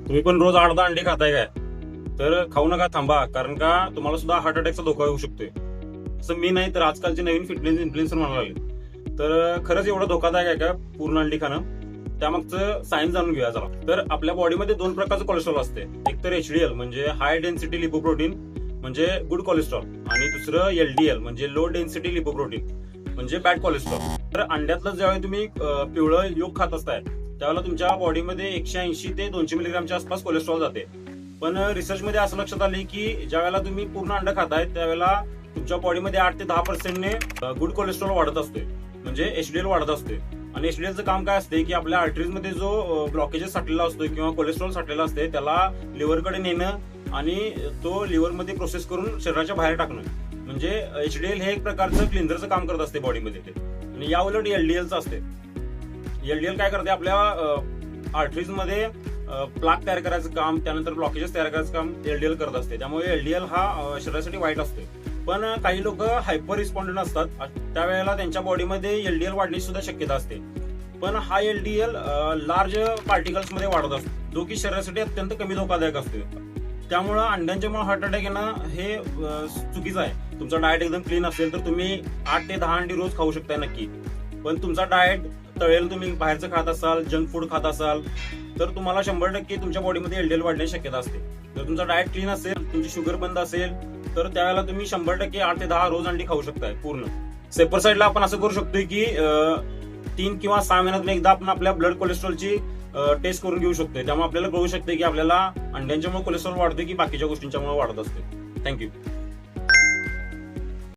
तुम्ही पण रोज 8-10 अंडी खाताय काय, तर खाऊ नका, थांबा. कारण का तुम्हाला सुद्धा हार्ट अटॅकचा धोका होऊ शकतोय. असं मी नाही तर आजकालचे नवीन फिटनेस इन्फ्लुएन्सर म्हणायला लागले. तर खरंच एवढं धोकादायक आहे का पूर्ण अंडी खाणं? त्यामागचं सायन्स जाणून घेऊया जरा. तर आपल्या बॉडीमध्ये 2 प्रकारचं कोलेस्ट्रॉल असते. एक तर HDL म्हणजे हाय डेन्सिटी लिपोप्रोटीन म्हणजे गुड कोलेस्ट्रॉल, आणि दुसरं LDL म्हणजे लो डेन्सिटी लिपोप्रोटीन म्हणजे बॅड कोलेस्ट्रॉल. तर अंड्यातलं ज्यावेळी तुम्ही पिवळं योग खात असताय त्यावेळेला तुमच्या बॉडीमध्ये 180 ते 200 मिलीग्रामच्या आसपास कोलेस्ट्रॉल जाते. पण रिसर्चमध्ये असं लक्षात आले की ज्या वेळेला तुम्ही पूर्ण अंड खाताय त्यावेळेला तुमच्या बॉडीमध्ये 8 ते 10%ने गुड कोलेस्ट्रॉल वाढत असते, म्हणजे HDL वाढत असते. आणि HDLचं काम काय असते की आपल्या आर्टरीजमध्ये जो ब्लॉकेजेस साठलेला असतो किंवा कोलेस्ट्रॉल साठलेला असते त्याला लिव्हरकडे नेणं आणि तो लिव्हरमध्ये प्रोसेस करून शरीराच्या बाहेर टाकणं, म्हणजे HDL हे एक प्रकारचं क्लिन्झरचं काम करत असते बॉडीमध्ये ते. आणि या उलट LDLचं असते. LDL काय करते, आपल्या आर्टरीजमध्ये प्लाक तयार करायचं काम, त्यानंतर ब्लॉकेजेस तयार करायचं काम LDL करत असते. त्यामुळे LDL हा शरीरासाठी वाईट असतो. पण काही लोक हायपर रिस्पॉन्डंट असतात, त्यावेळेला त्यांच्या बॉडीमध्ये LDL वाढण्याची सुद्धा शक्यता असते. पण हा LDL लार्ज पार्टिकल्स मध्ये वाढत असतो, जो की शरीरासाठी अत्यंत कमी धोकादायक असतो. त्यामुळं अंड्यांच्यामुळे हार्ट अटॅक येणं हे चुकीचं आहे. तुमचा डाएट एकदम क्लीन असेल तर तुम्ही 8 ते 10 अंडी रोज खाऊ शकताय नक्की. पण तुमचा डाएट तळेल, तुम्ही बाहेरचं खात असाल, जंक फूड खात असाल, तर तुम्हाला 100% तुमच्या बॉडीमध्ये LDL वाढण्याची शक्यता असते. जर तुमचा डाएट क्लीन असेल, तुमची शुगर बंद असेल, तर त्यावेळेला तुम्ही 100% 8 ते 10 रोज अंडी खाऊ शकताय पूर्ण. सेपर साईडला आपण असं करू शकतोय की 3 किंवा 6 महिन्यातून एकदा आपण आपल्या ब्लड कोलेस्ट्रॉलची टेस्ट करून घेऊ शकतोय. त्यामुळे आपल्याला कळू शकते की आपल्याला अंड्यांच्यामुळे कोलेस्ट्रॉल वाढतोय की बाकीच्या गोष्टींच्यामुळे वाढत असते. थँक्यू.